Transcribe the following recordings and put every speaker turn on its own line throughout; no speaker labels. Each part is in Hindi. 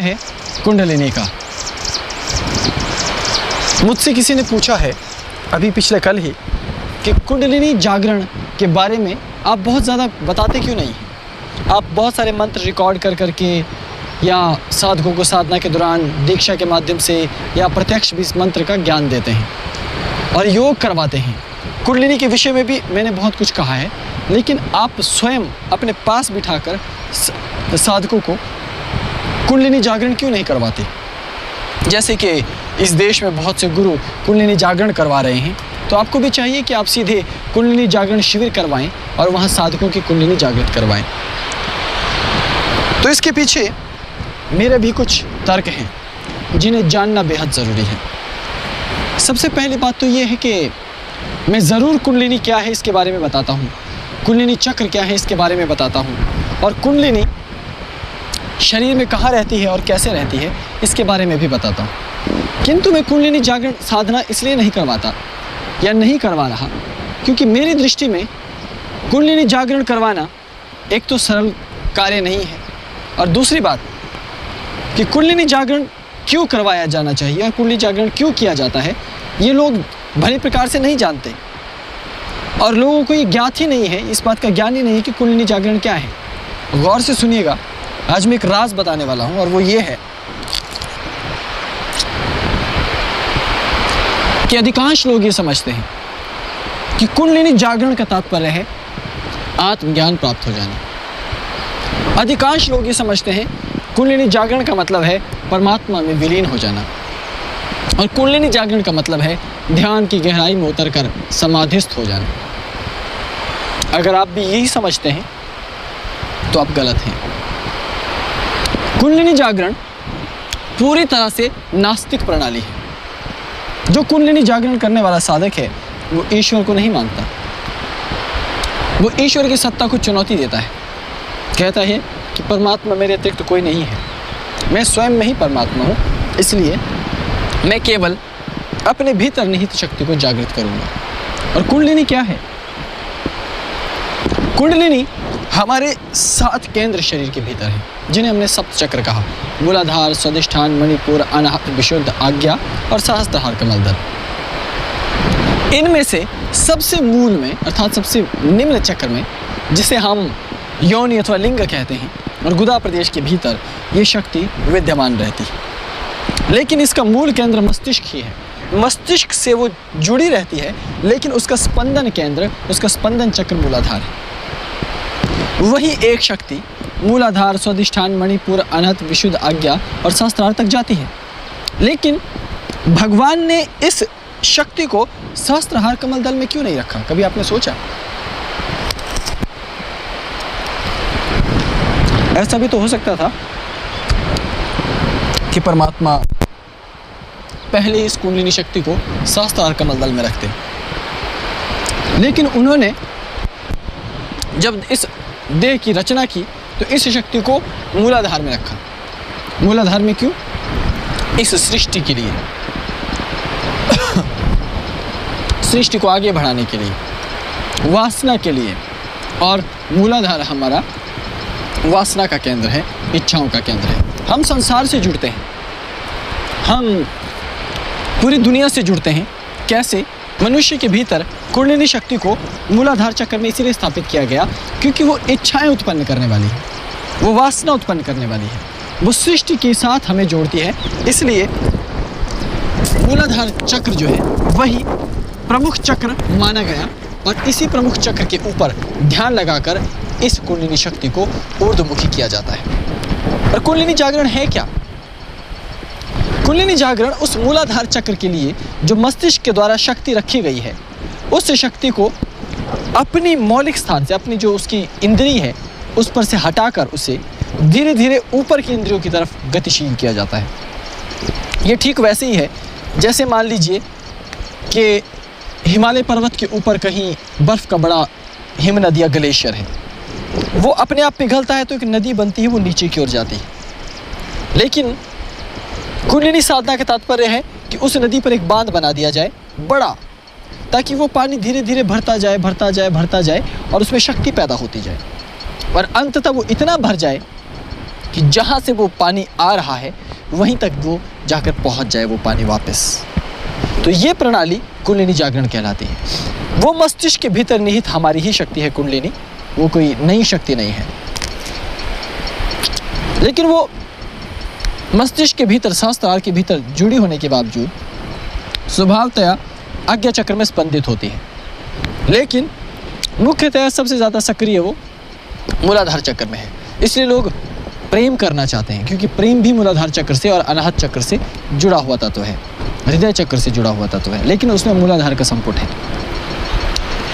है कुंडलिनी का। मुझसे किसी ने पूछा है अभी पिछले कल ही कि कुंडलिनी जागरण के बारे में आप बहुत ज़्यादा बताते क्यों नहीं हैं। आप बहुत सारे मंत्र रिकॉर्ड कर करके या साधकों को साधना के दौरान दीक्षा के माध्यम से या प्रत्यक्ष भी इस मंत्र का ज्ञान देते हैं और योग करवाते हैं। कुंडलिनी के विषय में भी मैंने बहुत कुछ कहा है, लेकिन आप स्वयं अपने पास बिठाकर साधकों को कुंडलिनी जागरण क्यों नहीं करवाते। जैसे कि इस देश में बहुत से गुरु कुंडलिनी जागरण करवा रहे हैं, तो आपको भी चाहिए कि आप सीधे कुंडलिनी जागरण शिविर करवाएं और वहाँ साधकों की कुंडलिनी जागृत करवाएं। तो इसके पीछे मेरे भी कुछ तर्क हैं जिन्हें जानना बेहद ज़रूरी है। सबसे पहली बात तो ये है कि मैं ज़रूर कुंडलिनी क्या है इसके बारे में बताता हूँ, कुंडलिनी चक्र क्या है इसके बारे में बताता हूँ, और कुंडलिनी शरीर में कहाँ रहती है और कैसे रहती है इसके बारे में भी बताता हूँ। किंतु मैं कुंडलिनी जागरण साधना इसलिए नहीं करवाता या नहीं करवा रहा क्योंकि मेरी दृष्टि में कुंडलिनी जागरण करवाना एक तो सरल कार्य नहीं है, और दूसरी बात कि कुंडलिनी जागरण क्यों करवाया जाना चाहिए और कुंडलिनी जागरण क्यों किया जाता है ये लोग भली प्रकार से नहीं जानते, और लोगों को ये ज्ञात ही नहीं है, इस बात का ज्ञान ही नहीं है कि कुंडलिनी जागरण क्या है। गौर से सुनिएगा, आज मैं एक राज बताने वाला हूँ और वो ये है कि अधिकांश लोग ये समझते हैं कि कुंडलिनी जागरण का तात्पर्य है आत्मज्ञान प्राप्त हो जाना। अधिकांश लोग ये समझते हैं कुंडलिनी जागरण का मतलब है परमात्मा में विलीन हो जाना, और कुंडलिनी जागरण का मतलब है ध्यान की गहराई में उतरकर समाधिस्थ हो जाना। अगर आप भी यही समझते हैं तो आप गलत हैं। कुंडलिनी जागरण पूरी तरह से नास्तिक प्रणाली है। जो कुंडलिनी जागरण करने वाला साधक है वो ईश्वर को नहीं मानता, वो ईश्वर की सत्ता को चुनौती देता है, कहता है कि परमात्मा मेरे अतिरिक्त कोई नहीं है, मैं स्वयं में ही परमात्मा हूँ, इसलिए मैं केवल अपने भीतर निहित शक्ति को जागृत करूँगा। और कुंडलिनी क्या है? कुंडलिनी हमारे 7 केंद्र शरीर के भीतर है, जिन्हें हमने सप्त चक्र कहा, मूलाधार, स्वादिष्ठान, मणिपुर, अनाहत, विशुद्ध, आज्ञा और सहस्त्रहार कमलदल। इनमें से सबसे मूल में अर्थात सबसे निम्न चक्र में, जिसे हम योनि अथवा लिंग कहते हैं, और गुदा प्रदेश के भीतर ये शक्ति विद्यमान रहती है। लेकिन इसका मूल केंद्र मस्तिष्क ही है, मस्तिष्क से वो जुड़ी रहती है, लेकिन उसका स्पंदन केंद्र, उसका स्पंदन चक्र मूलाधार है। वही एक शक्ति मूलाधार, स्वादिष्ठान, मणिपुर, अनहत, विशुद्ध, आज्ञा और सहस्त्रार तक जाती है। लेकिन भगवान ने इस शक्ति को सहस्त्रहार कमल दल में क्यों नहीं रखा? कभी आपने सोचा? ऐसा भी तो हो सकता था कि परमात्मा पहले इस कुंडलिनी शक्ति को सहस्त्रहार कमल दल में रखते, लेकिन उन्होंने जब इस देह की रचना की तो इस शक्ति को मूलाधार में रखा। मूलाधार में क्यों? इस सृष्टि के लिए, सृष्टि को आगे बढ़ाने के लिए, वासना के लिए। और मूलाधार हमारा वासना का केंद्र है, इच्छाओं का केंद्र है। हम संसार से जुड़ते हैं, हम पूरी दुनिया से जुड़ते हैं। कैसे? मनुष्य के भीतर कुंडलिनी शक्ति को मूलाधार चक्र में इसीलिए स्थापित किया गया क्योंकि वो इच्छाएं उत्पन्न करने वाली है, वो वासना उत्पन्न करने वाली है, वो सृष्टि के साथ हमें जोड़ती है। इसलिए मूलाधार चक्र जो है वही प्रमुख चक्र माना गया, और इसी प्रमुख चक्र के ऊपर ध्यान लगाकर इस कुंडलिनी शक्ति को ऊर्ध्वमुखी किया जाता है। और कुंडलिनी जागरण है क्या? कुंडलिनी जागरण उस मूलाधार चक्र के लिए जो मस्तिष्क के द्वारा शक्ति रखी गई है, उस शक्ति को अपनी मौलिक स्थान से, अपनी जो उसकी इंद्री है उस पर से हटाकर उसे धीरे धीरे ऊपर की इंद्रियों की तरफ गतिशील किया जाता है। ये ठीक वैसे ही है जैसे मान लीजिए कि हिमालय पर्वत के ऊपर कहीं बर्फ़ का बड़ा हिम नदी या ग्लेशियर है, वो अपने आप पिघलता है तो एक नदी बनती है, वो नीचे की ओर जाती है। लेकिन कुंडलिनी साधना का तात्पर्य है कि उस नदी पर एक बांध बना दिया जाए बड़ा, ताकि वो पानी धीरे धीरे भरता जाए, भरता जाए, भरता जाए और उसमें शक्ति पैदा होती जाए, और अंततः वो इतना भर जाए कि जहाँ से वो पानी आ रहा है वहीं तक वो जाकर पहुँच जाए वो पानी वापस। तो ये प्रणाली कुंडलिनी जागरण कहलाती है। वो मस्तिष्क के भीतर निहित हमारी ही शक्ति है कुंडलिनी, वो कोई नई शक्ति नहीं है। लेकिन वो मस्तिष्क के भीतर, सहस्त्रार के भीतर जुड़ी होने के बावजूद स्वभावतया आज्ञा चक्र में स्पंदित होती है। लेकिन मुख्यतः सबसे ज़्यादा सक्रिय वो मूलाधार चक्र में है। इसलिए लोग प्रेम करना चाहते हैं, क्योंकि प्रेम भी मूलाधार चक्र से और अनाहत चक्र से जुड़ा हुआ तत्व है, हृदय चक्र से जुड़ा हुआ तत्व है, लेकिन उसमें मूलाधार का संपुट है।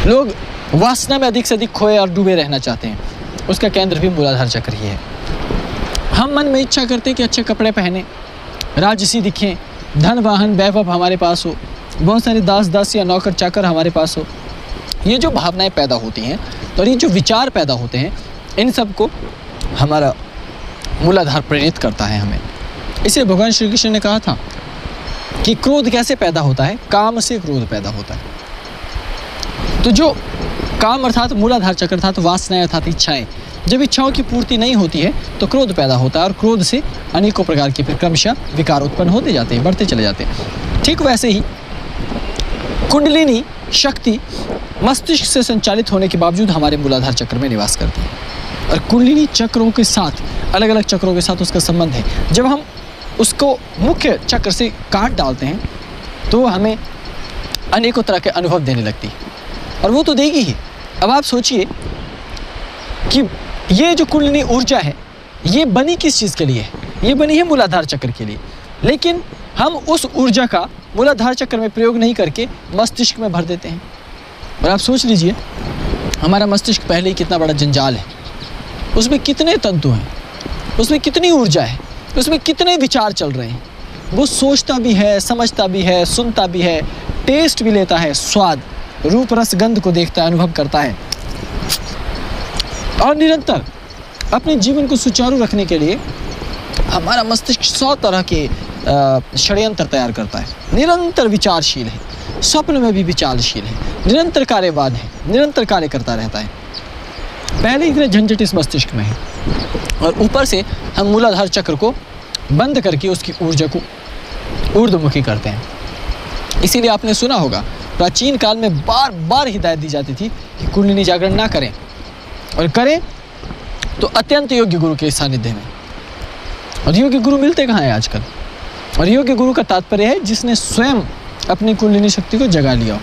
लोग वासना में अधिक से अधिक खोए और डूबे रहना चाहते हैं, उसका केंद्र भी मूलाधार चक्र ही है। हम मन में इच्छा करते हैं कि अच्छे कपड़े पहने, राजसी दिखें, धन वाहन वैभव हमारे पास हो, बहुत सारे दास दास या नौकर चाकर हमारे पास हो। ये जो भावनाएं पैदा होती हैं और ये जो विचार पैदा होते हैं, इन सब को हमारा मूलाधार प्रेरित करता है हमें। इसलिए भगवान श्री कृष्ण ने कहा था कि क्रोध कैसे पैदा होता है, काम से क्रोध पैदा होता है। तो जो काम अर्थात मूलाधार चक्र अर्थात वासनाएं अर्थात इच्छाएं, जब इच्छाओं की पूर्ति नहीं होती है तो क्रोध पैदा होता है, और क्रोध से अनेकों प्रकार के फिर क्रमशः विकार उत्पन्न होते जाते हैं, बढ़ते चले जाते हैं। ठीक वैसे ही कुंडलिनी शक्ति मस्तिष्क से संचालित होने के बावजूद हमारे मूलाधार चक्र में निवास करती है, और कुंडलिनी चक्रों के साथ, अलग अलग चक्रों के साथ उसका संबंध है। जब हम उसको मुख्य चक्र से काट डालते हैं तो हमें अनेकों तरह के अनुभव देने लगती है, और वो तो देगी ही। अब आप सोचिए कि ये जो कुंडलिनी ऊर्जा है ये बनी किस चीज़ के लिए है? ये बनी है मूलाधार चक्र के लिए, लेकिन हम उस ऊर्जा का मूलाधार चक्र में प्रयोग नहीं करके मस्तिष्क में भर देते हैं। और आप सोच लीजिए, हमारा मस्तिष्क पहले ही कितना बड़ा जंजाल है, उसमें कितने तंतु हैं, उसमें कितनी ऊर्जा है, उसमें कितने विचार चल रहे हैं। वो सोचता भी है, समझता भी है, सुनता भी है, टेस्ट भी लेता है, स्वाद, रूप, रस, गंध को देखता है, अनुभव करता है, और निरंतर अपने जीवन को सुचारू रखने के लिए हमारा मस्तिष्क 100 तरह के षड्यंत्र तैयार करता है। निरंतर विचारशील है, स्वप्न में भी विचारशील है, निरंतर कार्यवान है, निरंतर कार्य करता रहता है। पहले इतने झंझट इस मस्तिष्क में है, और ऊपर से हम मूलाधार चक्र को बंद करके उसकी ऊर्जा को ऊर्ध्वमुखी करते हैं। इसीलिए आपने सुना होगा, प्राचीन काल में बार बार हिदायत दी जाती थी कि कुंडलिनी जागरण ना करें, और करें तो अत्यंत योग्य गुरु के सानिध्य में। और योग्य गुरु मिलते कहाँ हैं आजकल? और योग्य गुरु का तात्पर्य है जिसने स्वयं अपनी कुंडलिनी शक्ति को जगा लिया।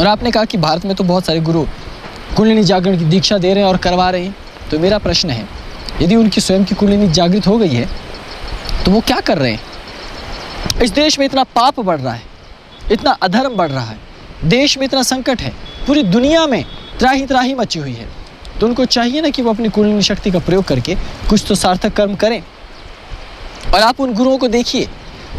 और आपने कहा कि भारत में तो बहुत सारे गुरु कुंडलिनी जागरण की दीक्षा दे रहे हैं और करवा रहे हैं। तो मेरा प्रश्न है, यदि उनकी स्वयं की कुंडलिनी जागृत हो गई है तो वो क्या कर रहे हैं? इस देश में इतना पाप बढ़ रहा है, इतना अधर्म बढ़ रहा है, देश में इतना संकट है, पूरी दुनिया में त्राही त्राही मची हुई है, तो उनको चाहिए ना कि वो अपनी कुंडलिनी शक्ति का प्रयोग करके कुछ तो सार्थक कर्म करें। और आप उन गुरुओं को देखिए,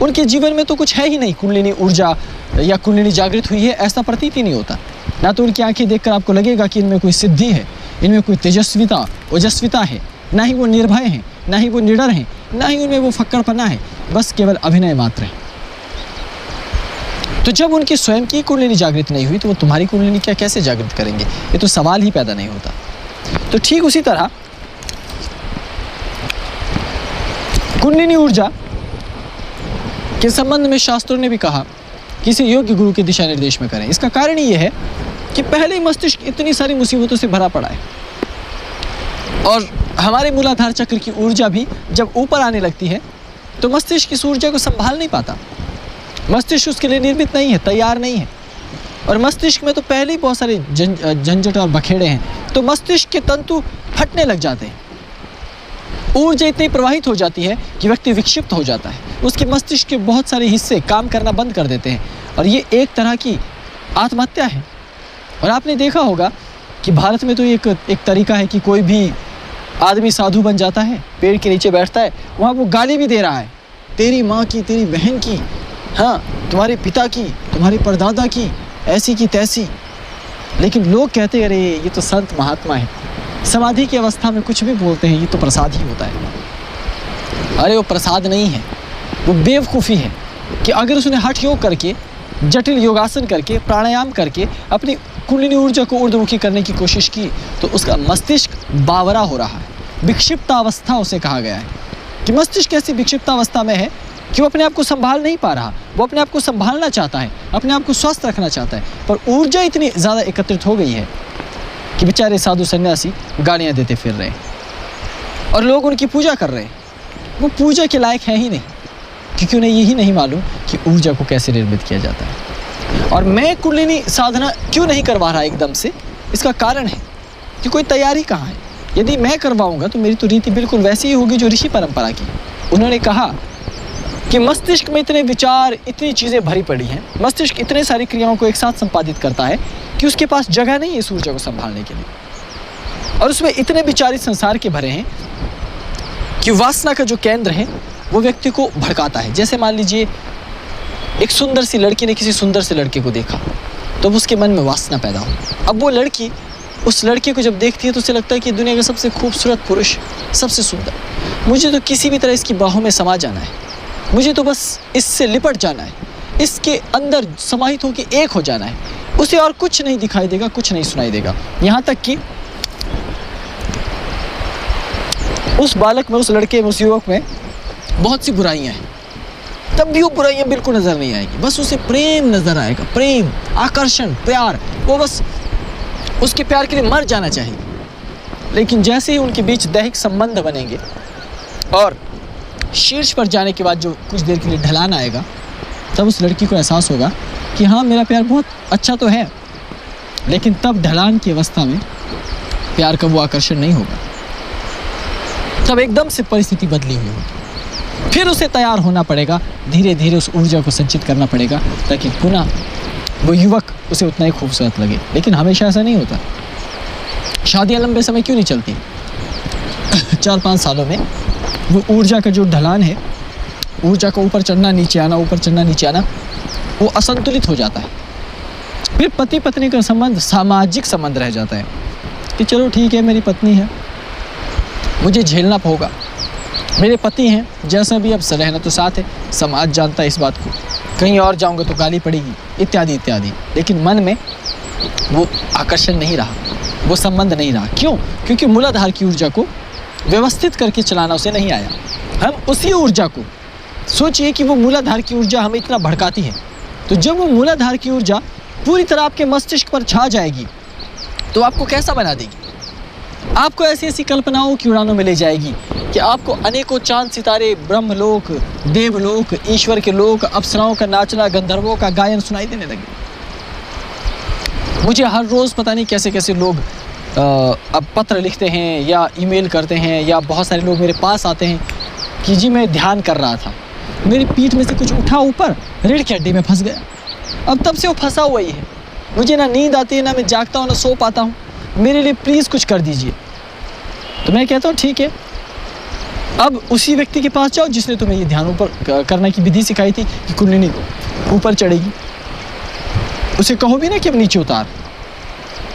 उनके जीवन में तो कुछ है ही नहीं कुंडलिनी ऊर्जा या कुंडलिनी जागृत हुई है, ऐसा प्रतीत ही नहीं होता। ना तो उनकी आंखें देखकर आपको लगेगा कि इनमें कोई सिद्धि है, इनमें कोई तेजस्विता ओजस्विता है, ना ही वो निर्भय हैं, ना ही वो निडर हैं, ना ही उनमें वो फक्कड़पना है, बस केवल अभिनय मात्र है। तो जब उनकी स्वयं की कुंडलिनी जागृत नहीं हुई तो वो तुम्हारी कुंडलिनी क्या कैसे जागृत करेंगे? ये तो सवाल ही पैदा नहीं होता। तो ठीक उसी तरह कुंडलिनी ऊर्जा के संबंध में शास्त्रों ने भी कहा किसी योग्य गुरु के दिशा निर्देश में करें। इसका कारण ये है कि पहले ही मस्तिष्क इतनी सारी मुसीबतों से भरा पड़ा है, और हमारे मूलाधार चक्र की ऊर्जा भी जब ऊपर आने लगती है तो मस्तिष्क इस ऊर्जा को संभाल नहीं पाता। मस्तिष्क उसके लिए निर्मित नहीं है, तैयार नहीं है, और मस्तिष्क में तो पहले ही बहुत सारे झंझट और बखेड़े हैं, तो मस्तिष्क के तंतु फटने लग जाते हैं। ऊर्जा इतनी प्रवाहित हो जाती है कि व्यक्ति विक्षिप्त हो जाता है, उसके मस्तिष्क के बहुत सारे हिस्से काम करना बंद कर देते हैं, और ये एक तरह की आत्महत्या है। और आपने देखा होगा कि भारत में तो एक तरीका है कि कोई भी आदमी साधु बन जाता है, पेड़ के नीचे बैठता है, वहाँ वो गाली भी दे रहा है, तेरी माँ की, तेरी बहन की, हाँ तुम्हारे पिता की, तुम्हारे परदादा की, ऐसी की तैसी। लेकिन लोग कहते हैं अरे ये तो संत महात्मा है, समाधि की अवस्था में कुछ भी बोलते हैं, ये तो प्रसाद ही होता है। अरे वो प्रसाद नहीं है, वो बेवकूफ़ी है कि अगर उसने हठ योग करके, जटिल योगासन करके, प्राणायाम करके अपनी कुंडलिनी ऊर्जा को ऊर्ध्वमुखी करने की कोशिश की तो उसका मस्तिष्क बावरा हो रहा है, विक्षिप्तावस्था उसे कहा गया है कि मस्तिष्क ऐसी विक्षिप्तावस्था में है कि वो अपने आप को संभाल नहीं पा रहा। वो अपने आप को संभालना चाहता है, अपने आप को स्वस्थ रखना चाहता है, पर ऊर्जा इतनी ज़्यादा एकत्रित हो गई है कि बेचारे साधु सन्यासी गालियाँ देते फिर रहे हैं और लोग उनकी पूजा कर रहे हैं। वो पूजा के लायक है ही नहीं, क्योंकि उन्हें यही नहीं मालूम कि ऊर्जा को कैसे निर्मित किया जाता है। और मैं कुंडलिनी साधना क्यों नहीं करवा रहा एकदम से, इसका कारण है कि कोई तैयारी कहाँ है। यदि मैं करवाऊंगा तो मेरी तो रीति बिल्कुल वैसी ही होगी जो ऋषि परंपरा की। उन्होंने कहा कि मस्तिष्क में इतने विचार, इतनी चीज़ें भरी पड़ी हैं, मस्तिष्क इतने सारी क्रियाओं को एक साथ संपादित करता है कि उसके पास जगह नहीं है इस ऊर्जा को संभालने के लिए। और उसमें इतने विचारित संसार के भरे हैं कि वासना का जो केंद्र है वो व्यक्ति को भड़काता है। जैसे मान लीजिए एक सुंदर सी लड़की ने किसी सुंदर से लड़के को देखा तो उसके मन में वासना पैदा हो। अब वो लड़की उस लड़के को जब देखती है तो उसे लगता है कि दुनिया का सबसे खूबसूरत पुरुष, सबसे सुंदर, मुझे तो किसी भी तरह इसकी बाहों में समा जाना है, मुझे तो बस इससे लिपट जाना है, इसके अंदर समाहित होकर एक हो जाना है। उसे और कुछ नहीं दिखाई देगा, कुछ नहीं सुनाई देगा। यहाँ तक कि उस बालक में, उस लड़के में, उस युवक में बहुत सी बुराइयां हैं, तब भी वो बुराइयां बिल्कुल नजर नहीं आएगी। बस उसे प्रेम नजर आएगा, प्रेम, आकर्षण, प्यार। वो बस उसके प्यार के लिए मर जाना चाहिए। लेकिन जैसे ही उनके बीच दैहिक संबंध बनेंगे और शीर्ष पर जाने के बाद जो कुछ देर के लिए ढलान आएगा, तब उस लड़की को एहसास होगा कि हाँ, मेरा प्यार बहुत अच्छा तो है, लेकिन तब ढलान की अवस्था में प्यार का वो आकर्षण नहीं होगा। तब एकदम से परिस्थिति बदली हुई होगी। फिर उसे तैयार होना पड़ेगा, धीरे धीरे उस ऊर्जा को संचित करना पड़ेगा ताकि पुनः वो युवक उसे उतना ही खूबसूरत लगे। लेकिन हमेशा ऐसा नहीं होता। शादियाँ लंबे समय क्यों नहीं चलती? 4-5 सालों में वो ऊर्जा का जो ढलान है, ऊर्जा को ऊपर चढ़ना नीचे आना, ऊपर चढ़ना नीचे आना, वो असंतुलित हो जाता है। फिर पति पत्नी का संबंध सामाजिक संबंध रह जाता है कि चलो ठीक है, मेरी पत्नी है, मुझे झेलना होगा, मेरे पति हैं, जैसा भी अब रहना तो साथ है, समाज जानता है इस बात को, कहीं और जाऊंगा तो गाली पड़ेगी, इत्यादि इत्यादि। लेकिन मन में वो आकर्षण नहीं रहा, वो संबंध नहीं रहा। क्यों? क्योंकि मूलाधार की ऊर्जा को व्यवस्थित करके चलाना उसे नहीं आया। हम उसी ऊर्जा को सोचिए कि वो मूलाधार की ऊर्जा हमें इतना भड़काती है, तो जब वो मूलाधार की ऊर्जा पूरी तरह आपके मस्तिष्क पर छा जाएगी तो आपको कैसा बना देगी? आपको ऐसी ऐसी कल्पनाओं की उड़ानों में ले जाएगी कि आपको अनेकों चांद सितारे, ब्रह्मलोक, देवलोक, ईश्वर के लोक, अप्सराओं का नाचना, गंधर्वों का गायन सुनाई देने लगे। मुझे हर रोज़ पता नहीं कैसे कैसे लोग अब पत्र लिखते हैं या ईमेल करते हैं, या बहुत सारे लोग मेरे पास आते हैं कि जी मैं ध्यान कर रहा था, मेरी पीठ में से कुछ उठा ऊपर, रीढ़ की हड्डी में फंस गया। अब तब से वो फंसा हुआ ही है, मुझे ना नींद आती है, ना मैं जागता हूँ, ना सो पाता हूँ, मेरे लिए प्लीज़ कुछ कर दीजिए। तो मैं कहता हूँ ठीक है, अब उसी व्यक्ति के पास जाओ जिसने तुम्हें ये ध्यान ऊपर करने की विधि सिखाई थी कि कुंडलिनी ऊपर चढ़ेगी। उसे कहो भी ना कि अब नीचे उतार,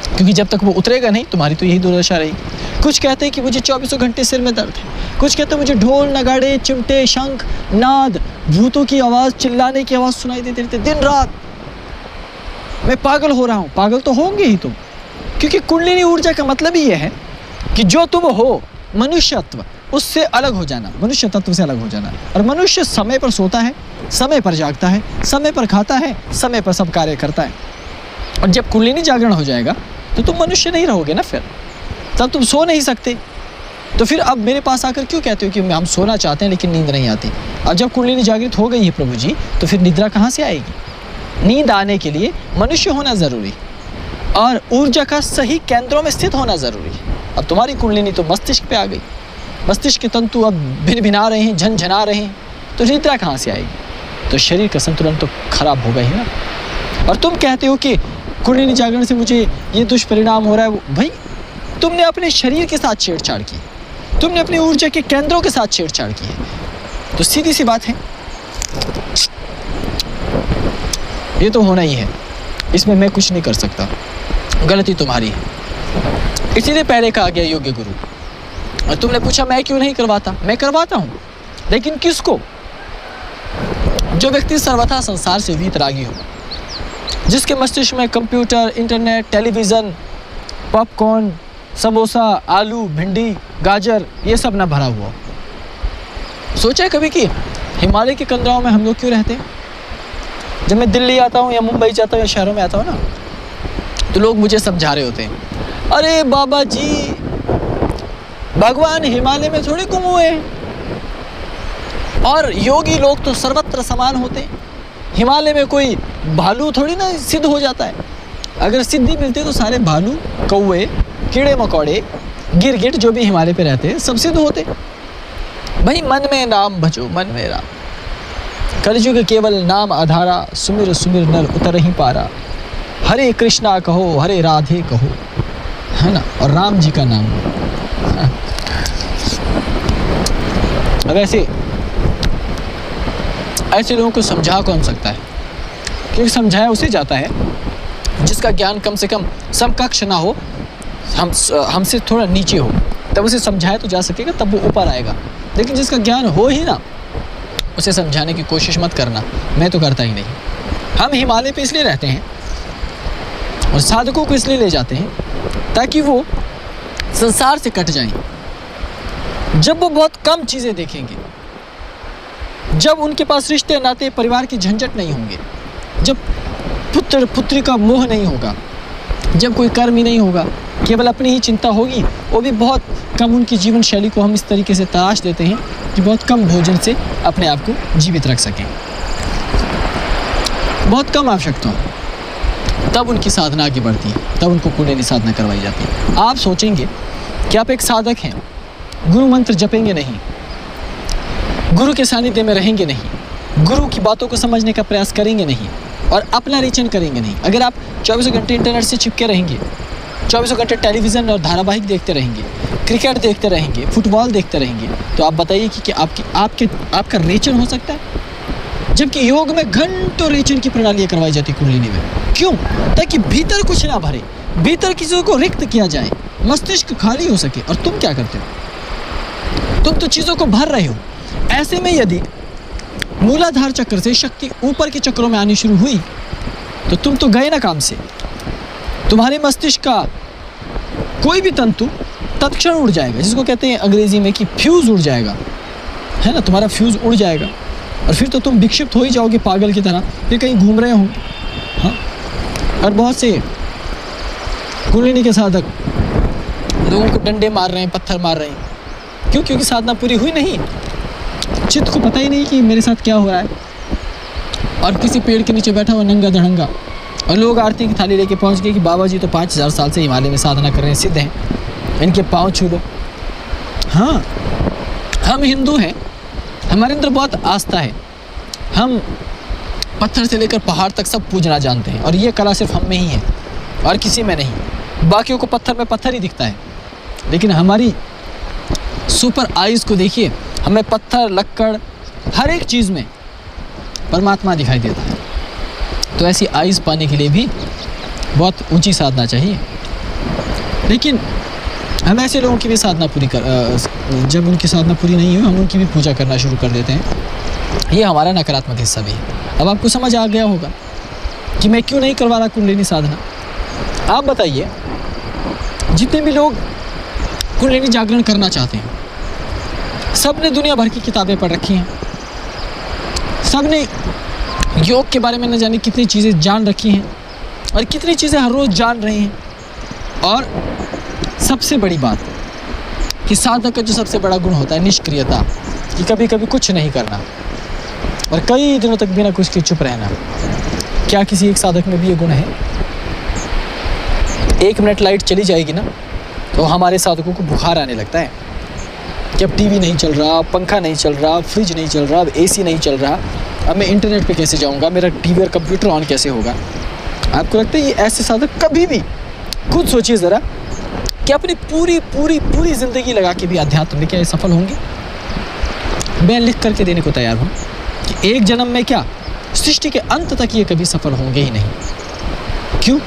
क्योंकि जब तक वो उतरेगा नहीं तुम्हारी तो यही दुर्दशा रहेगी। कुछ कहते हैं कि मुझे 24 घंटे सिर में दर्द है, कुछ कहते हैं मुझे ढोल, नगाड़े, चिमटे, शंख, नाद, भूतों की आवाज़, चिल्लाने की आवाज़ सुनाई देती रहती दिन रात, मैं पागल हो रहा हूँ। पागल तो होंगे ही तुम, क्योंकि कुंडलिनी ऊर्जा का मतलब ही यह है कि जो तुम हो, मनुष्यत्व, उससे अलग हो जाना, मनुष्य तत्व से अलग हो जाना। और मनुष्य समय पर सोता है, समय पर जागता है, समय पर खाता है, समय पर सब कार्य करता है। और जब कुंडलिनी जागरण हो जाएगा तो तुम मनुष्य नहीं रहोगे ना, फिर तब तुम सो नहीं सकते। तो फिर अब मेरे पास आकर क्यों कहते हो कि हम सोना चाहते हैं लेकिन नींद नहीं आती? अब जब कुंडलिनी जागृत हो गई है प्रभु जी, तो फिर निद्रा कहाँ से आएगी? नींद आने के लिए मनुष्य होना ज़रूरी और ऊर्जा का सही केंद्रों में स्थित होना ज़रूरी है। अब तुम्हारी कुंडलिनी तो मस्तिष्क पे आ गई, मस्तिष्क के तंतु अब भिन-भिना रहे हैं, झनझना रहे हैं, तो निद्रा कहाँ से आएगी? तो शरीर का संतुलन तो खराब होगा ही ना। और तुम कहते हो कि कुंडलिनी जागरण से मुझे ये दुष्परिणाम हो रहा है। भाई, तुमने अपने शरीर के साथ छेड़छाड़ की, तुमने अपनी ऊर्जा के केंद्रों के साथ छेड़छाड़ की है। तो सीधी सी बात है, ये तो होना ही है, इसमें मैं कुछ नहीं कर सकता, गलती तुम्हारी है। इसीलिए पहले कहा गया योग्य गुरु। और तुमने पूछा मैं क्यों नहीं करवाता? मैं करवाता हूँ, लेकिन किसको? जो व्यक्ति सर्वथा संसार से वीतरागी हो, जिसके मस्तिष्क में computer, internet, television, popcorn, samosa, आलू, भिंडी, गाजर ये सब ना भरा हुआ हो। सोचा है कभी कि हिमालय के कंदराओं में हम लोग क्यों रहते हैं? जब मैं दिल्ली आता हूँ या मुंबई जाता हूँ या शहरों में आता हूँ ना, तो लोग मुझे समझा रहे होते हैं, अरे बाबा जी भगवान हिमालय में थोड़ी गुम हुए हैं, और योगी लोग तो सर्वत्र समान होते हैं। हिमालय में कोई भालू थोड़ी ना सिद्ध हो जाता है। अगर सिद्धि मिलती तो सारे भालू, कौवे, कीड़े मकोड़े, गिरगिट जो भी हिमालय पे रहते हैं सब सिद्ध होते। भाई मन में नाम भजो मन में राम, कलयुग केवल नाम आधारा, सुमिर सुमिर नर उतर ही पारा। हरे कृष्णा कहो हरे राधे कहो, है ना, और राम जी का नाम। अब ऐसे लोगों को समझा कौन सकता है? क्योंकि समझाया उसे जाता है जिसका ज्ञान कम से कम समकक्ष ना हो, हमसे थोड़ा नीचे हो, तब उसे समझाया तो जा सकेगा, तब वो ऊपर आएगा। लेकिन जिसका ज्ञान हो ही ना, उसे समझाने की कोशिश मत करना। मैं तो करता ही नहीं। हम हिमालय पे इसलिए रहते हैं और साधकों को इसलिए ले जाते हैं ताकि वो संसार से कट जाएं। जब वो बहुत कम चीज़ें देखेंगे, जब उनके पास रिश्ते नाते परिवार की झंझट नहीं होंगे, जब पुत्र पुत्री का मोह नहीं होगा, जब कोई कर्म ही नहीं होगा, केवल अपनी ही चिंता होगी, वो भी बहुत कम। उनकी जीवन शैली को हम इस तरीके से तराश देते हैं कि बहुत कम भोजन से अपने आप को जीवित रख सकें, बहुत कम आवश्यकता हो, तब उनकी साधना आगे बढ़ती है, तब उनको कुंडलिनी साधना करवाई जाती है। आप सोचेंगे कि आप एक साधक हैं, गुरु मंत्र जपेंगे नहीं, गुरु के सानिध्य में रहेंगे नहीं, गुरु की बातों को समझने का प्रयास करेंगे नहीं और अपना रिचन करेंगे नहीं। अगर आप 24 घंटे इंटरनेट से चिपके रहेंगे, 24 घंटे टेलीविज़न और धारावाहिक देखते रहेंगे, क्रिकेट देखते रहेंगे, फुटबॉल देखते रहेंगे, तो आप बताइए कि आपका रेचन हो सकता है? जबकि योग में घंटों रेचन की प्रणालियाँ करवाई जाती कुंडलिनी में। क्यों? ताकि भीतर कुछ ना भरे, भीतर किसी को रिक्त किया जाए, मस्तिष्क खाली हो सके। और तुम क्या करते हो? तुम तो चीज़ों को भर रहे हो। ऐसे में यदि मूलाधार चक्र से शक्ति ऊपर के चक्रों में आनी शुरू हुई तो तुम तो गए ना काम से। तुम्हारे मस्तिष्क का कोई भी तंतु तत्क्षण उड़ जाएगा, जिसको कहते हैं अंग्रेजी में कि फ्यूज़ उड़ जाएगा, है ना, तुम्हारा फ्यूज़ उड़ जाएगा और फिर तो तुम विक्षिप्त हो ही जाओगे पागल की तरह, फिर कहीं घूम रहे हो। हाँ, और बहुत से कुंडलिनी के साधक लोगों को डंडे मार रहे हैं, पत्थर मार रहे हैं। क्यों? क्योंकि साधना पूरी हुई नहीं, चित्त को पता ही नहीं कि मेरे साथ क्या हो रहा है। और किसी पेड़ के नीचे बैठा हुआ नंगा धड़ंगा, और लोग आरती की थाली लेके पहुंच गए कि बाबा जी तो 5000 साल से हिमालय में साधना कर रहे हैं, सिद्ध हैं, इनके पाँव छू लो। हाँ, हम हिंदू हैं, हमारे अंदर बहुत आस्था है, हम पत्थर से लेकर पहाड़ तक सब पूजना जानते हैं, और ये कला सिर्फ हम में ही है और किसी में नहीं। बाकियों को पत्थर में पत्थर ही दिखता है, लेकिन हमारी सुपर आइज़ को देखिए, हमें पत्थर, लक्कड़, हर एक चीज़ में परमात्मा दिखाई देता है। तो ऐसी आइज़ पाने के लिए भी बहुत ऊंची साधना चाहिए। लेकिन हम ऐसे लोगों की भी साधना जब उनकी साधना पूरी नहीं हो, हम उनकी भी पूजा करना शुरू कर देते हैं। ये हमारा नकारात्मक हिस्सा भी है। अब आपको समझ आ गया होगा कि मैं क्यों नहीं करवा रहा कुंडलिनी साधना। आप बताइए, जितने भी लोग कुंडलिनी जागरण करना चाहते हैं, सब ने दुनिया भर की किताबें पढ़ रखी हैं, सब ने योग के बारे में न जाने कितनी चीज़ें जान रखी हैं और कितनी चीज़ें हर रोज़ जान रहे हैं। और सबसे बड़ी बात कि साधक का जो सबसे बड़ा गुण होता है निष्क्रियता, कि कभी कभी कुछ नहीं करना और कई दिनों तक बिना कुछ के चुप रहना। क्या किसी एक साधक में भी ये गुण है? 1 मिनट लाइट चली जाएगी ना, तो हमारे साधकों को बुखार आने लगता है कि अब टीवी नहीं चल रहा, पंखा नहीं चल रहा, फ्रिज नहीं चल रहा, अब एसी नहीं चल रहा, अब मैं इंटरनेट पे कैसे जाऊंगा, मेरा टीवी और कंप्यूटर ऑन कैसे होगा। आपको लगता है ये ऐसे साधक कभी भी, खुद सोचिए ज़रा, कि अपनी पूरी पूरी पूरी ज़िंदगी लगा के भी अध्यात्म में क्या ये सफल होंगे? मैं लिख करके देने को तैयार हूँ कि एक जन्म में क्या, सृष्टि के अंत तक ये कभी सफल होंगे ही नहीं। क्यों?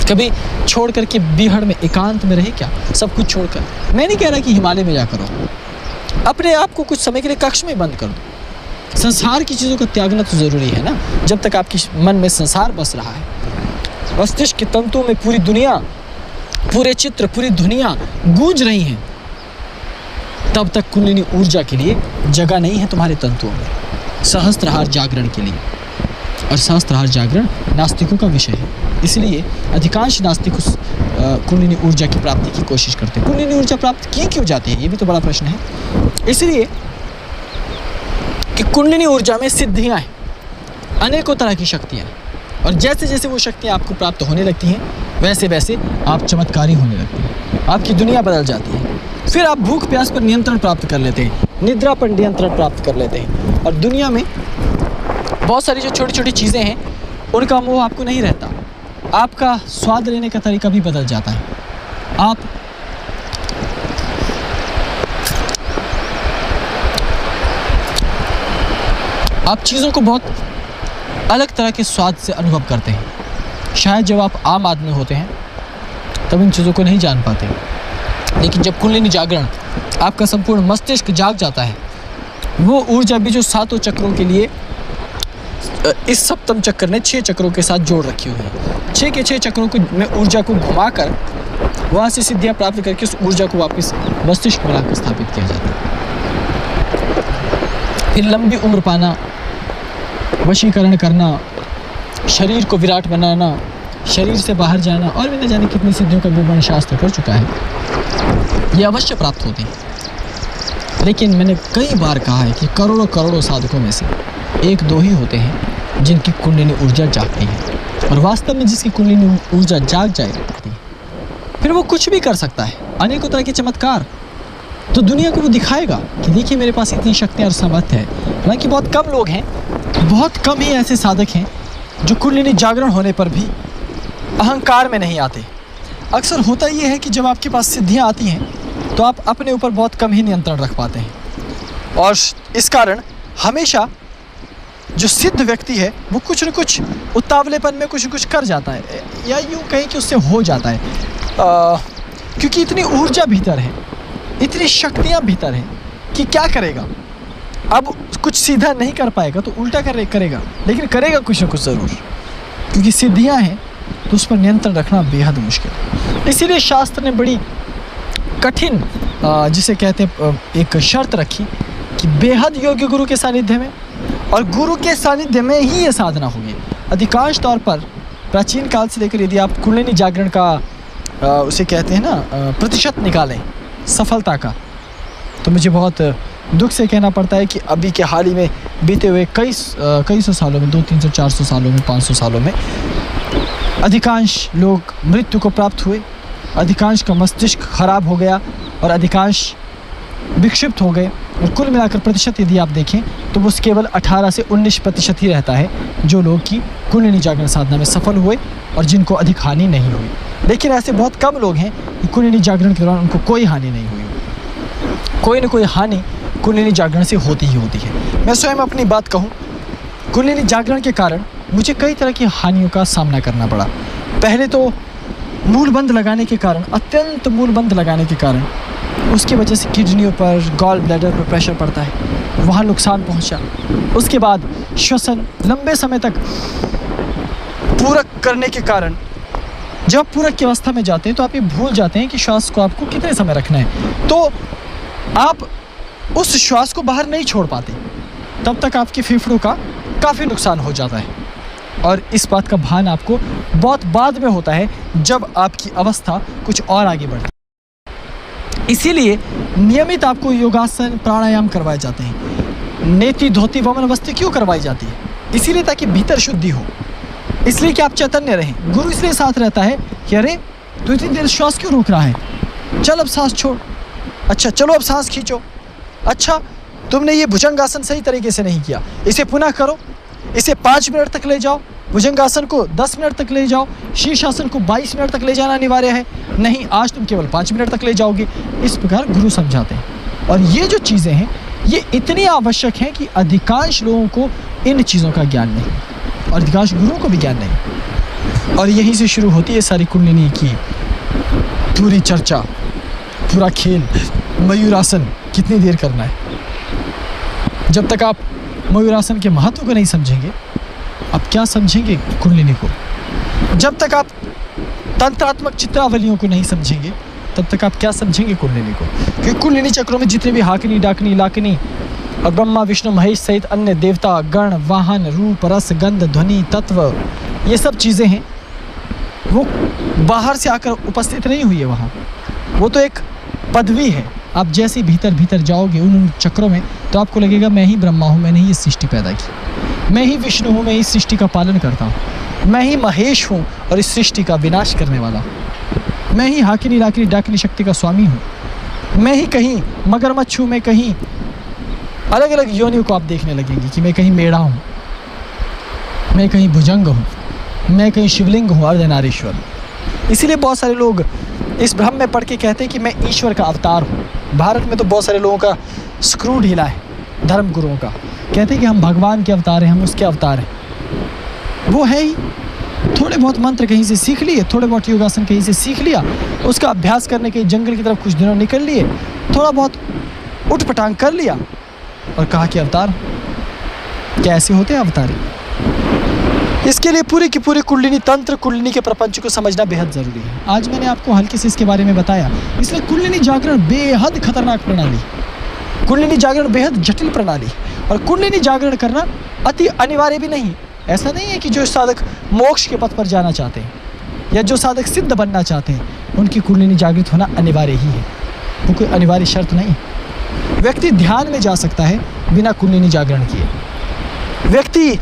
कभी छोड़ करके बीहड़ में एकांत में रहे क्या, सब कुछ छोड़कर? मैं नहीं कह रहा कि हिमालय में जाकर रहो, अपने आप को कुछ समय के लिए कक्ष में बंद कर दो। संसार की चीज़ों को त्यागना तो ज़रूरी है ना, जब तक आपके मन में संसार बस रहा है। मस्तिष्क के तंतुओं में पूरी दुनिया पूरे चित्र, पूरी दुनिया गूंज रही हैं, तब तक कुंडलिनी ऊर्जा के लिए जगह नहीं है तुम्हारे तंतुओं में, सहस्त्रहार जागरण के लिए। और सहस्त्रहार जागरण नास्तिकों का विषय है, इसलिए अधिकांश नास्तिक उस कुंडलिनी ऊर्जा की प्राप्ति की कोशिश करते हैं। कुंडलिनी ऊर्जा प्राप्त की क्यों जाती है, ये भी तो बड़ा प्रश्न है। इसलिए कि कुंडलिनी ऊर्जा में सिद्धियां हैं, अनेकों तरह की शक्तियां हैं, और जैसे जैसे वो शक्तियां आपको प्राप्त होने लगती हैं, वैसे वैसे आप चमत्कारी होने लगते हैं, आपकी दुनिया बदल जाती है। फिर आप भूख प्यास पर नियंत्रण प्राप्त कर लेते हैं, निद्रा पर नियंत्रण प्राप्त कर लेते हैं, और दुनिया में बहुत सारी जो छोटी छोटी चीज़ें हैं उनका मोह आपको नहीं रहता। आपका स्वाद लेने का तरीका भी बदल जाता है। आप चीज़ों को बहुत अलग तरह के स्वाद से अनुभव करते हैं। शायद जब आप आम आदमी होते हैं तब इन चीज़ों को नहीं जान पाते, लेकिन जब कुंडलिनी जागरण आपका संपूर्ण मस्तिष्क जाग जाता है, वो ऊर्जा भी जो सातों चक्रों के लिए इस सप्तम चक्र ने 6 चक्रों के साथ जोड़ रखी हुई है। 6 के 6 चक्रों को में ऊर्जा को घुमाकर वहाँ से सिद्धियाँ प्राप्त करके उस ऊर्जा को वापस मस्तिष्क में लाकर स्थापित किया जाता है। फिर लंबी उम्र पाना, वशीकरण करना, शरीर को विराट बनाना, शरीर से बाहर जाना, और भी न जाने कितनी सिद्धियों का विवरण शास्त्र कर चुका है। ये अवश्य प्राप्त होते हैं, लेकिन मैंने कई बार कहा है कि करोड़ों करोड़ों साधकों में से 1-2 ही होते हैं जिनकी कुंडलिनी ऊर्जा जागती है। और वास्तव में जिसकी कुंडलिनी ऊर्जा जाग जाएगी, फिर वो कुछ भी कर सकता है, अनेकों तरह के चमत्कार तो दुनिया को वो दिखाएगा कि देखिए मेरे पास इतनी शक्तियाँ और सामर्थ्य है। हालांकि बहुत कम लोग हैं, बहुत कम ही ऐसे साधक हैं जो कुंडलिनी जागरण होने पर भी अहंकार में नहीं आते। अक्सर होता ये है कि जब आपके पास सिद्धियाँ आती हैं तो आप अपने ऊपर बहुत कम ही नियंत्रण रख पाते हैं, और इस कारण हमेशा जो सिद्ध व्यक्ति है वो कुछ न कुछ उतावलेपन में कुछ न कुछ कर जाता है, या यूँ कहें कि उससे हो जाता है, क्योंकि इतनी ऊर्जा भीतर है, इतनी शक्तियाँ भीतर हैं कि क्या करेगा। अब कुछ सीधा नहीं कर पाएगा तो उल्टा करेगा, लेकिन करेगा कुछ न कुछ ज़रूर, क्योंकि सिद्धियाँ हैं तो उस पर नियंत्रण रखना बेहद मुश्किल है। इसीलिए शास्त्र ने बड़ी कठिन जिसे कहते हैं एक शर्त रखी कि बेहद योग्य गुरु के सानिध्य में, और गुरु के सानिध्य में ही ये साधना होगी। अधिकांश तौर पर प्राचीन काल से लेकर यदि आप कुंडलिनी जागरण का उसे कहते हैं ना प्रतिशत निकालें सफलता का, तो मुझे बहुत दुख से कहना पड़ता है कि अभी के हाल ही में बीते हुए कई सौ सालों में, 200-300-400 सालों में, 500 सालों में अधिकांश लोग मृत्यु को प्राप्त हुए, अधिकांश का मस्तिष्क खराब हो गया, और अधिकांश विक्षिप्त हो गए। और कुल मिलाकर प्रतिशत यदि आप देखें तो वो केवल 18 से 19% ही रहता है जो लोग की कुंडलिनी जागरण साधना में सफल हुए और जिनको अधिक हानि नहीं हुई। लेकिन ऐसे बहुत कम लोग हैं कि कुंडलिनी जागरण के दौरान उनको कोई हानि नहीं हुई। कोई न कोई हानि कुंडलिनी जागरण से होती ही होती है। मैं स्वयं अपनी बात कहूँ, कुंडलिनी जागरण के कारण मुझे कई तरह की हानियों का सामना करना पड़ा। पहले तो मूलबंध लगाने के कारण, अत्यंत मूलबंध लगाने के कारण, उसकी वजह से किडनियों पर, गॉल ब्लैडर पर प्रेशर पड़ता है, वहाँ नुकसान पहुँचा। उसके बाद श्वसन लंबे समय तक पूरक करने के कारण, जब पूरक की अवस्था में जाते हैं तो आप ये भूल जाते हैं कि श्वास को आपको कितने समय रखना है, तो आप उस श्वास को बाहर नहीं छोड़ पाते, तब तक आपके फेफड़ों का काफ़ी नुकसान हो जाता है। और इस बात का भान आपको बहुत बाद में होता है जब आपकी अवस्था कुछ और आगे बढ़ती है। इसीलिए नियमित आपको योगासन, प्राणायाम करवाए जाते हैं। नेति धोती वमन वस्ती क्यों करवाई जाती है? इसीलिए ताकि भीतर शुद्धि हो, इसलिए कि आप चैतन्य रहें। गुरु इसलिए साथ रहता है कि अरे तू इतनी देर श्वास क्यों रोक रहा है, चल अब सांस छोड़, अच्छा चलो अब सांस खींचो, अच्छा तुमने ये भुजंगासन सही तरीके से नहीं किया, इसे पुनः करो, इसे 5 मिनट तक ले जाओ, भुजंगासन को 10 मिनट तक ले जाओ, शीर्षासन को 22 मिनट तक ले जाना अनिवार्य है, नहीं आज तुम केवल 5 मिनट तक ले जाओगे। इस प्रकार गुरु समझाते हैं। और ये जो चीज़ें हैं ये इतनी आवश्यक हैं कि अधिकांश लोगों को इन चीज़ों का ज्ञान नहीं, और अधिकांश गुरुओं को भी ज्ञान नहीं। और यहीं से शुरू होती है सारी कुंडलिनी की पूरी चर्चा, पूरा खेल। मयूरासन कितनी देर करना है? जब तक आप मयूरासन के महत्व को नहीं समझेंगे, आप क्या समझेंगे कुंडलिनी को? जब तक आप तंत्रात्मक चित्रावलियों को नहीं समझेंगे तब तक आप क्या समझेंगे कुंडलिनी को? क्योंकि कुंडलिनी चक्रों में जितने भी हाकिनी, डाकिनी, लाकिनी और ब्रह्मा, विष्णु, महेश सहित अन्य देवता, गण, वाहन, रूप, रस, गंध, ध्वनि, तत्व, ये सब चीज़ें हैं, वो बाहर से आकर उपस्थित नहीं हुई है वहाँ। वो तो एक पदवी है। आप जैसे भीतर भीतर जाओगे उन चक्रों में तो आपको लगेगा मैं ही ब्रह्मा हूँ, मैंने ही ये सृष्टि पैदा की, मैं ही विष्णु हूँ, मैं इस सृष्टि का पालन करता हूँ, मैं ही महेश हूँ और इस सृष्टि का विनाश करने वाला हूँ, मैं ही हाकिनी, लाकिनी, डाकिनी शक्ति का स्वामी हूँ, मैं ही कहीं मगरमच्छ हूँ, मैं कहीं अलग अलग योनियों को आप देखने लगेंगे कि मैं कहीं मेढ़ा हूँ, मैं कहीं भुजंग हूँ, मैं कहीं शिवलिंग हूँ, अर्धनारीश्वर। इसीलिए बहुत सारे लोग इस भ्रम में पढ़ के कहते हैं कि मैं ईश्वर का अवतार हूँ। भारत में तो बहुत सारे लोगों का स्क्रू ढीला है धर्म गुरुओं का, कहते हैं कि हम भगवान के अवतार हैं, हम उसके अवतार हैं। वो है ही, थोड़े बहुत मंत्र कहीं से सीख लिए, थोड़े बहुत योगासन कहीं से सीख लिया, उसका अभ्यास करने के जंगल की तरफ कुछ दिनों निकल लिए, थोड़ा बहुत उठपटांग कर लिया और कहा कि अवतार। क्या ऐसे होते हैं अवतार? इसके लिए पूरी की पूरी कुंडलिनी तंत्र, कुंडलिनी के प्रपंच को समझना बेहद ज़रूरी है। आज मैंने आपको हल्के से इसके बारे में बताया। इसलिए कुंडलिनी जागरण बेहद खतरनाक प्रणाली, कुंडलिनी जागरण बेहद जटिल प्रणाली, और कुंडलिनी जागरण करना अति अनिवार्य भी नहीं। ऐसा नहीं है कि जो साधक मोक्ष के पथ पर जाना चाहते हैं या जो साधक सिद्ध बनना चाहते हैं उनकी कुंडलिनी जागृत होना अनिवार्य ही है, वो कोई अनिवार्य शर्त नहीं है। व्यक्ति ध्यान में जा सकता है बिना कुंडलिनी जागरण किए, व्यक्ति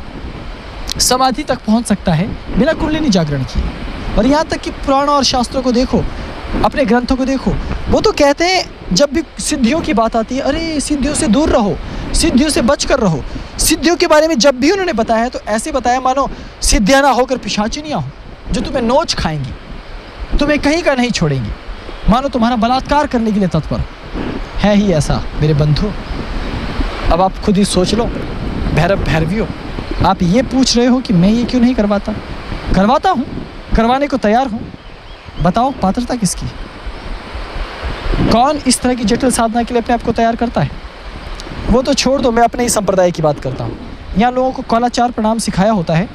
समाधि तक पहुंच सकता है बिना कुंडलिनी जागरण किए। और यहाँ तक कि पुराणों और शास्त्रों को देखो, अपने ग्रंथों को देखो, वो तो कहते हैं जब भी सिद्धियों की बात आती है, अरे सिद्धियों से दूर रहो, सिद्धियों से बच कर रहो। सिद्धियों के बारे में जब भी उन्होंने बताया है तो ऐसे बताया मानो सिद्धियाँ ना होकर पिशाचिनियाँ हो जो तुम्हें नोच खाएंगी, तुम्हें कहीं का नहीं छोड़ेंगी, मानो तुम्हारा बलात्कार करने के लिए तत्पर है ही ऐसा मेरे बंधु। अब आप खुद ही सोच लो, भैरव भैरवियों, आप ये पूछ रहे हो कि मैं ये क्यों नहीं करवाता? करवाता हूँ, करवाने को तैयार हूँ। बताओ पात्रता किसकी? कौन इस तरह की जटिल साधना के लिए अपने आप को तैयार करता है? वो तो छोड़ दो, मैं अपने ही संप्रदाय की बात करता हूँ। यहाँ लोगों को कौलाचार प्रणाम सिखाया होता है,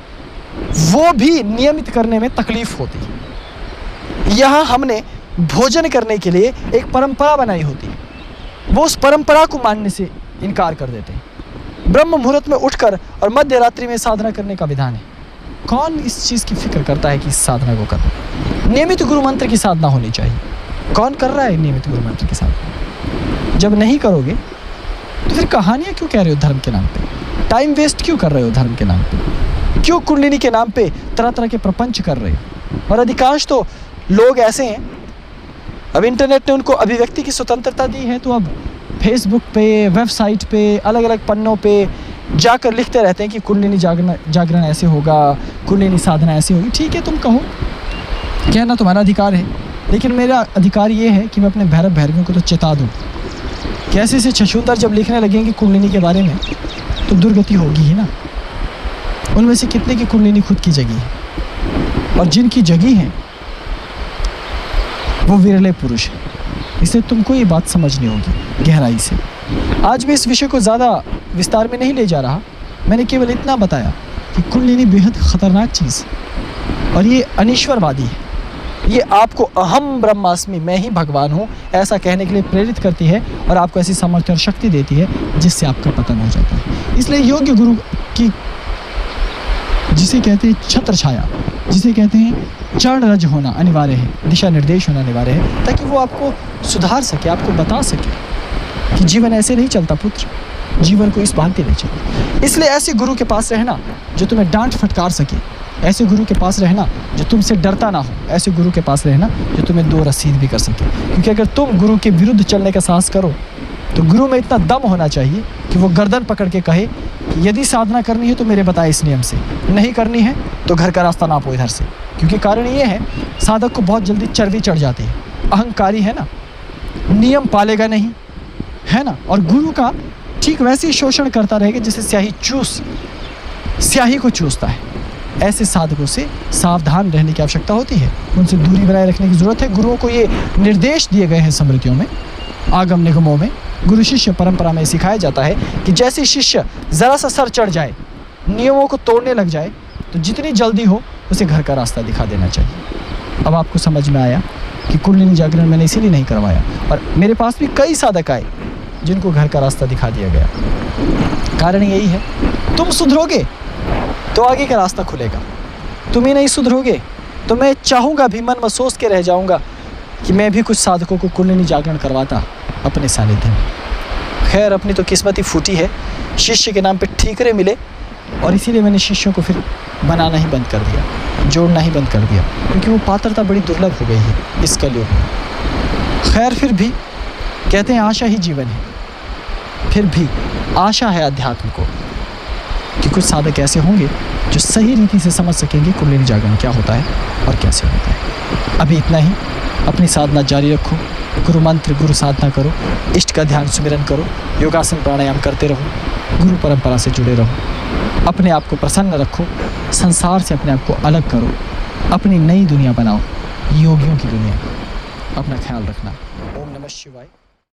वो भी नियमित करने में तकलीफ होती है। यहाँ हमने भोजन करने के लिए एक परंपरा बनाई होती है, वो उस परंपरा को मानने से इनकार कर देते हैं। ब्रह्म मुहूर्त में उठकर और मध्य रात्रि में साधना करने का विधान है। कौन इस चीज़ की फिक्र करता है कि इस साधना को करना? नियमित गुरु मंत्र की साधना होनी चाहिए। कौन कर रहा है नियमित गुरु मंत्र की साधना? जब नहीं करोगे तो फिर कहानियाँ क्यों कह रहे हो धर्म के नाम पे? टाइम वेस्ट क्यों कर रहे हो धर्म के नाम पे? क्यों कुंडलिनी के नाम पे तरह तरह के प्रपंच कर रहे हो? और अधिकांश तो लोग ऐसे हैं, अब इंटरनेट ने उनको अभिव्यक्ति की स्वतंत्रता दी है, तो अब फेसबुक पे, वेबसाइट पे, अलग अलग पन्नों पे जाकर लिखते रहते हैं कि कुंडलिनी जागरण ऐसे होगा, कुंडलिनी साधना ऐसी होगी। ठीक है, तुम कहो, कहना तुम्हारा अधिकार है, लेकिन मेरा अधिकार ये है कि मैं अपने भैरव भैरवियों को तो चेता दूँ। कैसे से छछूंदर जब लिखने लगेंगे कुंडलिनी के बारे में तो दुर्गति होगी ही ना। उनमें से कितने की कुंडलिनी खुद की जगी है, और जिनकी जगी है वो विरले पुरुष है। इसलिए तुमको ये बात समझनी होगी गहराई से। आज मैं इस विषय को ज़्यादा विस्तार में नहीं ले जा रहा, मैंने केवल इतना बताया कि कुंडलिनी बेहद ख़तरनाक चीज़ और ये अनीश्वरवादी है। ये आपको अहम ब्रह्मास्मि, मैं ही भगवान हूँ, ऐसा कहने के लिए प्रेरित करती है और आपको ऐसी सामर्थ्य और शक्ति देती है जिससे आपका पतन हो जाता है। इसलिए योग्य गुरु की, जिसे कहते हैं छत्र छाया, जिसे कहते हैं चरण रज होना अनिवार्य है, दिशा निर्देश होना अनिवार्य है, ताकि वो आपको सुधार सके, आपको बता सके कि जीवन ऐसे नहीं चलता पुत्र, जीवन को इस भांति नहीं चलता। इसलिए ऐसे गुरु के पास रहना जो तुम्हें डांट फटकार सके, ऐसे गुरु के पास रहना जो तुमसे डरता ना हो, ऐसे गुरु के पास रहना जो तुम्हें दो रसीद भी कर सके। क्योंकि अगर तुम गुरु के विरुद्ध चलने का साहस करो तो गुरु में इतना दम होना चाहिए कि वो गर्दन पकड़ के कहे कि यदि साधना करनी है तो मेरे बताए इस नियम से, नहीं करनी है तो घर का रास्ता नापो इधर से। क्योंकि कारण ये है, साधक को बहुत जल्दी चर्बी चढ़ जाती है, अहंकारी है ना, नियम पालेगा नहीं, है ना, और गुरु का ठीक वैसे ही शोषण करता रहेगा जैसे स्याही को चूसता है। ऐसे साधकों से सावधान रहने की आवश्यकता होती है, उनसे दूरी बनाए रखने की ज़रूरत है। गुरुओं को ये निर्देश दिए गए हैं स्मृतियों में, आगम निगमों में, गुरु शिष्य परंपरा में सिखाया जाता है कि जैसे शिष्य ज़रा सा सर चढ़ जाए, नियमों को तोड़ने लग जाए, तो जितनी जल्दी हो उसे घर का रास्ता दिखा देना चाहिए। अब आपको समझ में आया कि कुंडलिनी जागरण मैंने इसीलिए नहीं करवाया। और मेरे पास भी कई साधक आए जिनको घर का रास्ता दिखा दिया गया। कारण यही है, तुम सुधरोगे तो आगे का रास्ता खुलेगा, तुम ही नहीं सुधरोगे तो मैं चाहूँगा भी, मन में सोच के रह जाऊँगा कि मैं भी कुछ साधकों को कुंडलिनी जागरण करवाता अपने सानिध्य में। खैर, अपनी तो किस्मत ही फूटी है, शिष्य के नाम पे ठीकरे मिले और इसीलिए मैंने शिष्यों को फिर बनाना ही बंद कर दिया, जोड़ना ही बंद कर दिया, क्योंकि वो पात्रता बड़ी दुर्लभ हो गई है इस कलयुग में। खैर, फिर भी कहते हैं आशा ही जीवन है, फिर भी आशा है अध्यात्म को कि कुछ साधक ऐसे होंगे जो सही रीति से समझ सकेंगे कुंडलिनी जागरण क्या होता है और कैसे होता है। अभी इतना ही, अपनी साधना जारी रखो, गुरु मंत्र गुरु साधना करो, इष्ट का ध्यान सुमिरन करो, योगासन प्राणायाम करते रहो, गुरु परंपरा से जुड़े रहो, अपने आप को प्रसन्न रखो, संसार से अपने आप को अलग करो, अपनी नई दुनिया बनाओ, योगियों की दुनिया। अपना ख्याल रखना। ओम नमः शिवाय।